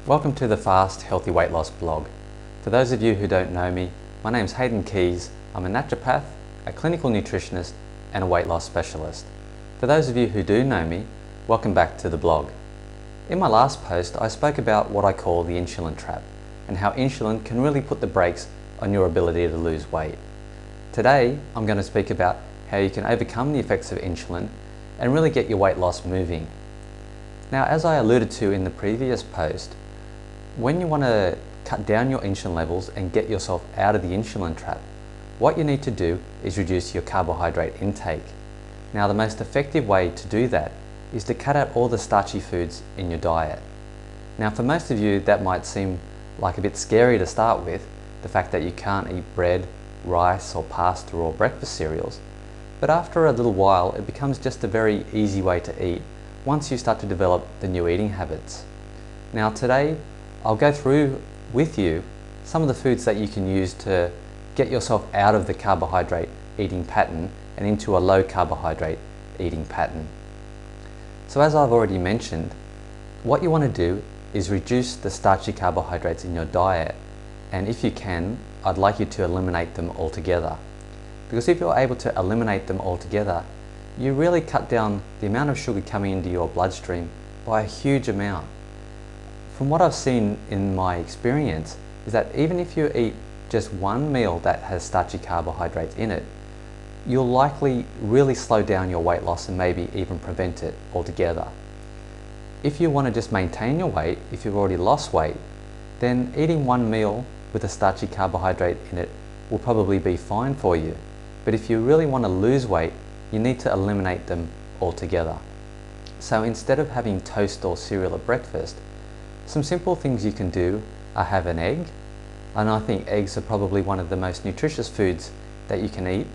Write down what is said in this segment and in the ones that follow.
Welcome to the Fast Healthy Weight Loss blog. For those of you who don't know me, my name's Hayden Keys. I'm a naturopath, a clinical nutritionist and a weight loss specialist. For those of you who do know me, welcome back to the blog. In my last post I spoke about what I call the insulin trap and how insulin can really put the brakes on your ability to lose weight. Today I'm going to speak about how you can overcome the effects of insulin and really get your weight loss moving. Now, as I alluded to in the previous post, when you want to cut down your insulin levels and get yourself out of the insulin trap, what you need to do is reduce your carbohydrate intake. Now, the most effective way to do that is to cut out all the starchy foods in your diet. Now, for most of you that might seem like a bit scary to start with, the fact that you can't eat bread, rice or pasta or breakfast cereals, but after a little while it becomes just a very easy way to eat once you start to develop the new eating habits. Now today I'll go through with you some of the foods that you can use to get yourself out of the carbohydrate eating pattern and into a low carbohydrate eating pattern. So as I've already mentioned, what you want to do is reduce the starchy carbohydrates in your diet, and if you can, I'd like you to eliminate them altogether. Because if you're able to eliminate them altogether, you really cut down the amount of sugar coming into your bloodstream by a huge amount. From what I've seen in my experience is that even if you eat just one meal that has starchy carbohydrates in it, you'll likely really slow down your weight loss and maybe even prevent it altogether. If you want to just maintain your weight, if you've already lost weight, then eating one meal with a starchy carbohydrate in it will probably be fine for you. But if you really want to lose weight, you need to eliminate them altogether. So instead of having toast or cereal at breakfast, some simple things you can do are have an egg, and I think eggs are probably one of the most nutritious foods that you can eat,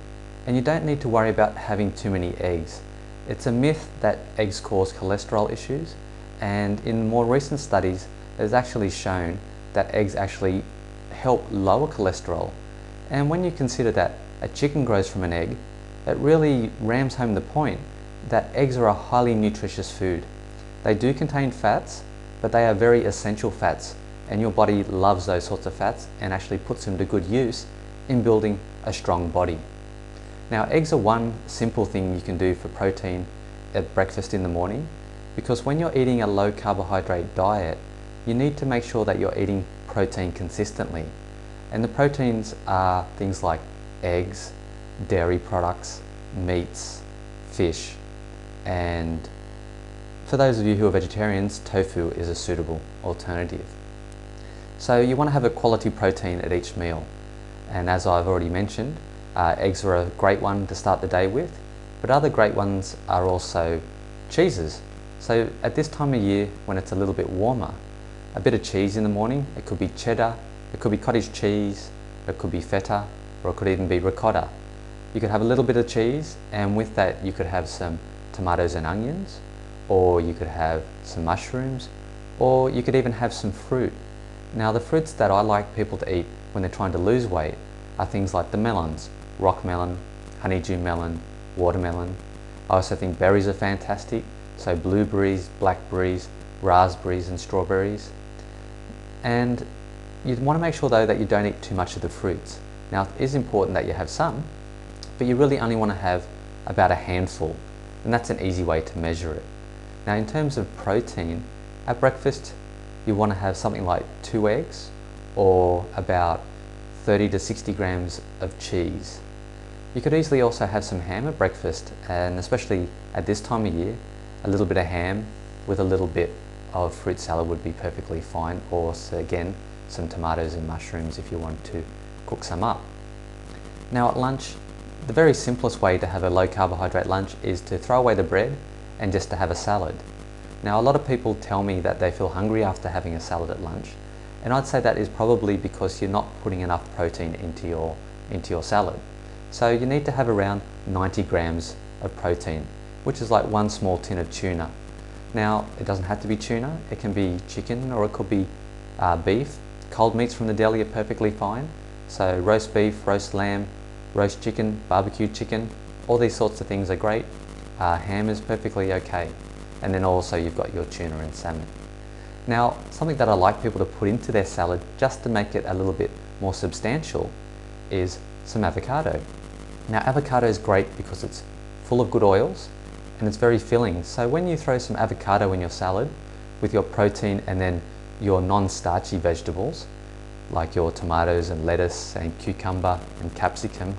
and you don't need to worry about having too many eggs. It's a myth that eggs cause cholesterol issues, and in more recent studies it is actually shown that eggs actually help lower cholesterol. And when you consider that a chicken grows from an egg, it really rams home the point that eggs are a highly nutritious food. They do contain fats, but they are very essential fats, and your body loves those sorts of fats and actually puts them to good use in building a strong body. Now, eggs are one simple thing you can do for protein at breakfast in the morning, because when you're eating a low carbohydrate diet, you need to make sure that you're eating protein consistently. And the proteins are things like eggs, dairy products, meats, fish, and for those of you who are vegetarians, tofu is a suitable alternative. So you want to have a quality protein at each meal, and as I've already mentioned, eggs are a great one to start the day with, but other great ones are also cheeses. So at this time of year when it's a little bit warmer, a bit of cheese in the morning, it could be cheddar, it could be cottage cheese, it could be feta, or it could even be ricotta. You could have a little bit of cheese, and with that you could have some tomatoes and onions, or you could have some mushrooms, or you could even have some fruit. Now, the fruits that I like people to eat when they're trying to lose weight are things like the melons, rock melon, honeydew melon, watermelon. I also think berries are fantastic, so blueberries, blackberries, raspberries and strawberries. And you want to make sure though that you don't eat too much of the fruits. Now, it is important that you have some, but you really only want to have about a handful, and that's an easy way to measure it. Now, in terms of protein, at breakfast you want to have something like 2 eggs or about 30 to 60 grams of cheese. You could easily also have some ham at breakfast, and especially at this time of year, a little bit of ham with a little bit of fruit salad would be perfectly fine, or again some tomatoes and mushrooms if you want to cook some up. Now, at lunch, the very simplest way to have a low carbohydrate lunch is to throw away the bread and just to have a salad. Now, a lot of people tell me that they feel hungry after having a salad at lunch, and I'd say that is probably because you're not putting enough protein into your salad. So you need to have around 90 grams of protein, which is like one small tin of tuna. Now, it doesn't have to be tuna, it can be chicken or it could be beef. Cold meats from the deli are perfectly fine, so roast beef, roast lamb, roast chicken, barbecued chicken, all these sorts of things are great. Ham is perfectly okay. And then also you've got your tuna and salmon. Now, something that I like people to put into their salad just to make it a little bit more substantial is some avocado. Now, avocado is great because it's full of good oils and it's very filling. So when you throw some avocado in your salad with your protein and then your non-starchy vegetables, like your tomatoes and lettuce and cucumber and capsicum,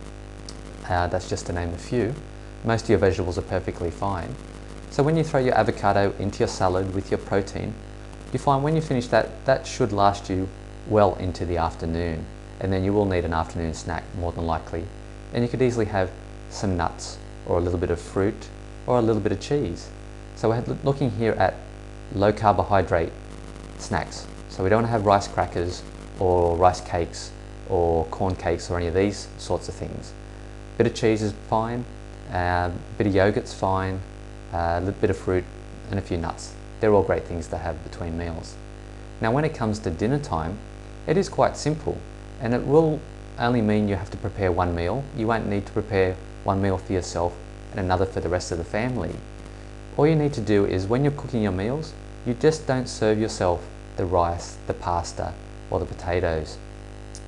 that's just to name a few, most of your vegetables are perfectly fine. So when you throw your avocado into your salad with your protein, you find when you finish that, that should last you well into the afternoon, and then you will need an afternoon snack more than likely. And you could easily have some nuts or a little bit of fruit or a little bit of cheese. So we're looking here at low carbohydrate snacks. So we don't want to have rice crackers or rice cakes or corn cakes or any of these sorts of things. A bit of cheese is fine, a bit of yogurt's fine, a little bit of fruit and a few nuts. They're all great things to have between meals. Now when it comes to dinner time, it is quite simple, and it will only mean you have to prepare one meal. You won't need to prepare one meal for yourself and another for the rest of the family. All you need to do is when you're cooking your meals, you just don't serve yourself the rice, the pasta or the potatoes.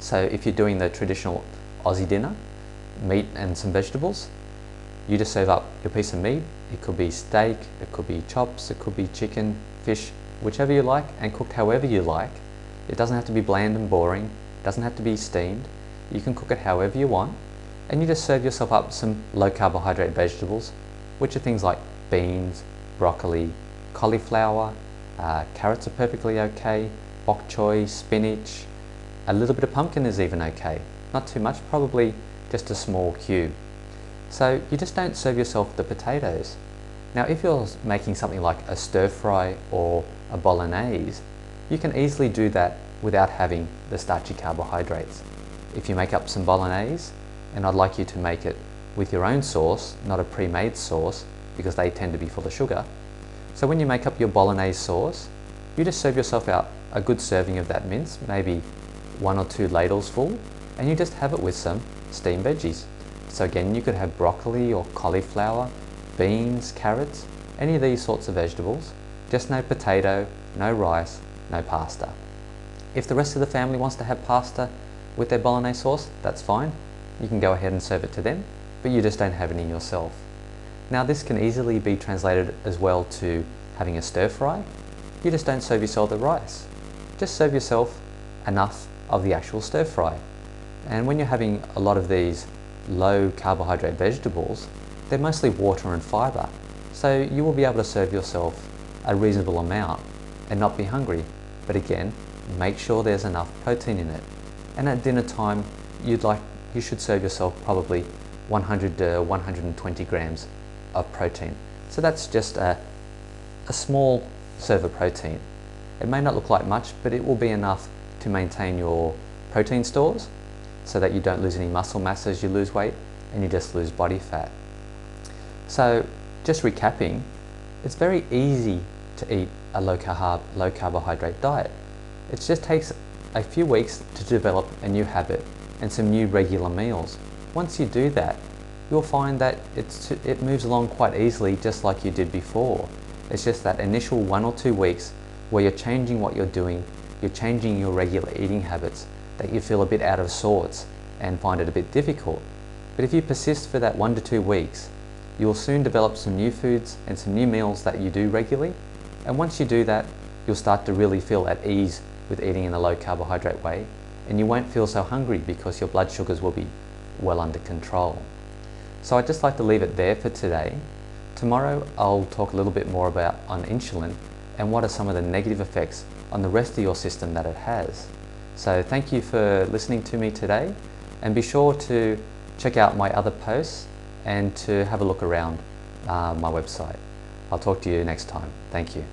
So if you're doing the traditional Aussie dinner, meat and some vegetables, you just serve up your piece of meat. It could be steak, it could be chops, it could be chicken, fish, whichever you like, and cooked however you like. It doesn't have to be bland and boring, it doesn't have to be steamed. You can cook it however you want, and you just serve yourself up some low carbohydrate vegetables, which are things like beans, broccoli, cauliflower, carrots are perfectly okay, bok choy, spinach, a little bit of pumpkin is even okay. Not too much, probably just a small cube. So you just don't serve yourself the potatoes. Now if you're making something like a stir fry or a bolognese, you can easily do that without having the starchy carbohydrates. If you make up some bolognese, and I'd like you to make it with your own sauce, not a pre-made sauce, because they tend to be full of sugar. So when you make up your bolognese sauce, you just serve yourself out a good serving of that mince, maybe 1 or 2 ladles full, and you just have it with some steamed veggies. So again, you could have broccoli or cauliflower, beans, carrots, any of these sorts of vegetables, just no potato, no rice, no pasta. If the rest of the family wants to have pasta with their bolognese sauce, that's fine. You can go ahead and serve it to them, but you just don't have any yourself. Now this can easily be translated as well to having a stir fry. You just don't serve yourself the rice. Just serve yourself enough of the actual stir fry. And when you're having a lot of these low carbohydrate vegetables, they're mostly water and fiber. So you will be able to serve yourself a reasonable amount and not be hungry. But again, make sure there's enough protein in it. And at dinner time, you should serve yourself probably 100 to 120 grams of protein. So that's just a small serve of protein. It may not look like much, but it will be enough to maintain your protein stores so that you don't lose any muscle mass as you lose weight and you just lose body fat. So just recapping, it's very easy to eat a low carb, low carbohydrate diet. It just takes a few weeks to develop a new habit and some new regular meals. Once you do that, you'll find that it moves along quite easily, just like you did before. It's just that initial 1 or 2 weeks where you're changing what you're doing, you're changing your regular eating habits, that you feel a bit out of sorts and find it a bit difficult. But if you persist for that 1 to 2 weeks, you'll soon develop some new foods and some new meals that you do regularly. And once you do that, you'll start to really feel at ease with eating in a low carbohydrate way, and you won't feel so hungry because your blood sugars will be well under control. So I'd just like to leave it there for today. Tomorrow I'll talk a little bit more about on insulin and what are some of the negative effects on the rest of your system that it has. So thank you for listening to me today, and be sure to check out my other posts and to have a look around my website. I'll talk to you next time. Thank you.